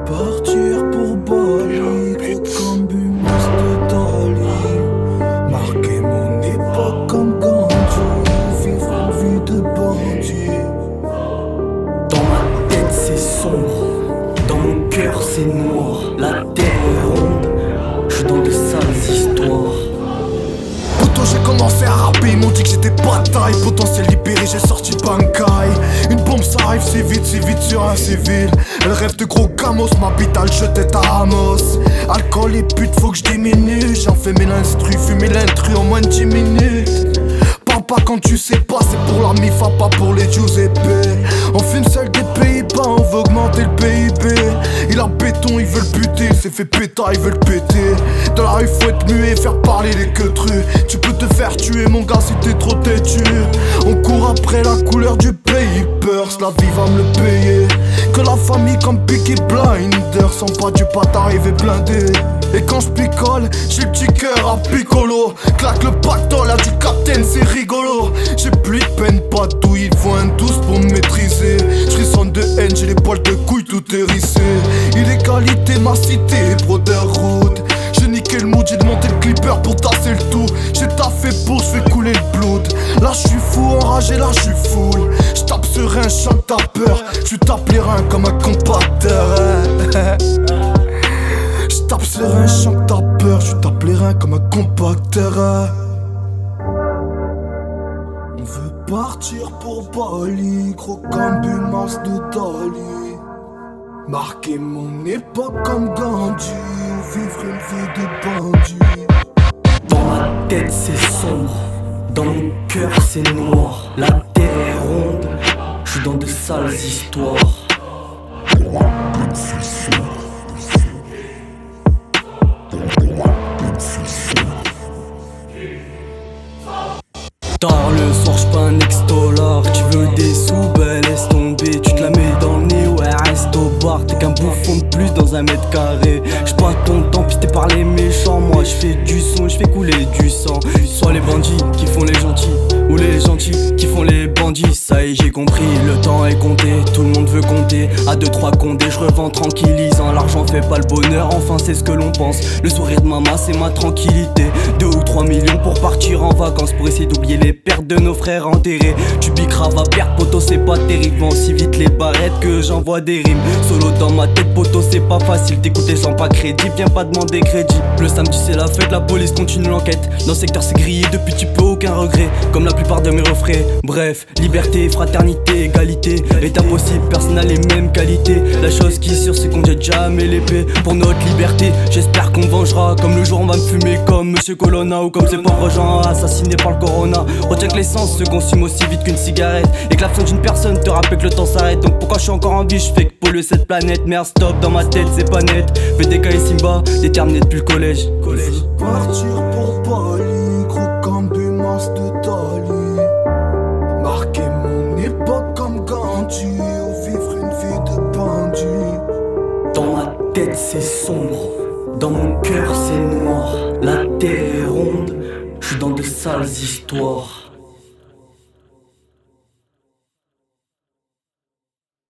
Partir pour Bali, trop comme Bumas de Dali. Marquer mon époque comme Gandhi, vivre une vie de bandit. Dans ma tête c'est sombre, dans mon cœur c'est noir. La terre est ronde, je suis dans de sales histoires. Poto j'ai commencé à rapper, ils m'ont dit que j'étais bataille. Potentiel libéré, j'ai sorti Bankai. Une bombe ça arrive si vite sur un civil. Elle rêve de gros gamos, ma bite elle jetait à Amos. Alcool et pute, faut que je diminue. J'en fais mes l'instru, fumer l'intrus en moins de 10 minutes. Parle pas quand tu sais pas, c'est pour la MIFA, pas pour les Giuseppe. On fume seul des Pays-Bas, on veut augmenter le PIB. Il a béton, il veut le buter, il s'est fait péter, il veut le péter. Dans la rue faut être muet, faire parler les queutrus. Tu peux te faire tuer mon gars si t'es trop têtu. On court après la couleur du pays, peurs, la vie va me le payer. Que la famille comme Peaky Blinders, sans pas du pas t'arriver blindé. Et quand je picole, j'ai le petit cœur à piccolo. Claque le pactole à du capitaine, c'est rigolo. J'ai plus de peine, pas de douille, il faut un douce pour me maîtriser. J'rissonne de haine, j'ai les poils de couilles tout hérissé. Illégalité, ma cité, Brotherhood. J'ai niqué le mood, j'ai démonté le clipper pour tasser le tout. J'ai taffé pour, j'fais couler le blood. Là j'suis fou, enragé, là j'suis full. J'tape serein, j'chante ta peur. J'suis tape les reins comme un compacteur. J'tape serein, j'chante ta peur. J'suis tape les reins comme un compacteur. On veut partir pour Bali, gros comme Bumas de Dali. Marquer mon époque comme Gandhi, vivre une vie de bandit. Dans ma tête c'est sombre, dans mon cœur c'est noir. La terre est ronde, je suis dans de sales histoires. Tard le soir, j'suis pas un ex-dollar. Tu veux des sous, ben laisse tomber. Tu te la mets dans le nez, ouais reste au bar. T'es qu'un bouffon de plus dans un mètre carré. J'suis pas ton temps pisté par les méchants. Moi j'fais du son, j'fais couler du sang. Soit les bandits qui font les gentils, ou les gentils qui font les bandits. Ça y est j'ai compris, le temps est compté. Tout le monde veut compter, à 2-3 condés j'revends tranquillisant. L'argent fait pas le bonheur, enfin c'est ce que l'on pense. Le sourire de maman c'est ma tranquillité. 2 ou 3 millions pour partir en vacances, pour essayer d'oublier les pertes de nos frères enterrés. Tu piqueras, va perdre, poto c'est pas terrible. Vends si vite les barrettes que j'envoie des rimes. Solo dans ma tête, poto c'est pas facile. T'écouter sans pas crédit, viens pas demander crédit. Le samedi c'est la fête, la police continue l'enquête. Dans le secteur c'est grillé depuis tu peux aucun regret. Comme la plupart de mes refrains. Bref, liberté, fraternité, égalité. État possible, personne n'a les mêmes qualités. La chose qui est sûre c'est qu'on jette jamais l'épée pour notre liberté. J'espère qu'on vengera. Comme le jour on va me fumer comme Monsieur Colonna, ou comme ces pauvres gens assassinés par le corona. Retiens que l'essence se consume aussi vite qu'une cigarette, et que l'absence d'une personne te rappelle que le temps s'arrête. Donc pourquoi je suis encore en vie, je fais que polluer cette planète. Merde stop, dans ma tête c'est pas net. VDK et Simba, déterminé depuis le collège. Partir pour Bali, gros comme Bumas de Dali. Marquer mon époque comme Gandhi, ou vivre une vie de bandit. Dans ma tête c'est sombre, dans mon cœur c'est noir. La terre est ronde, je suis dans de sales histoires.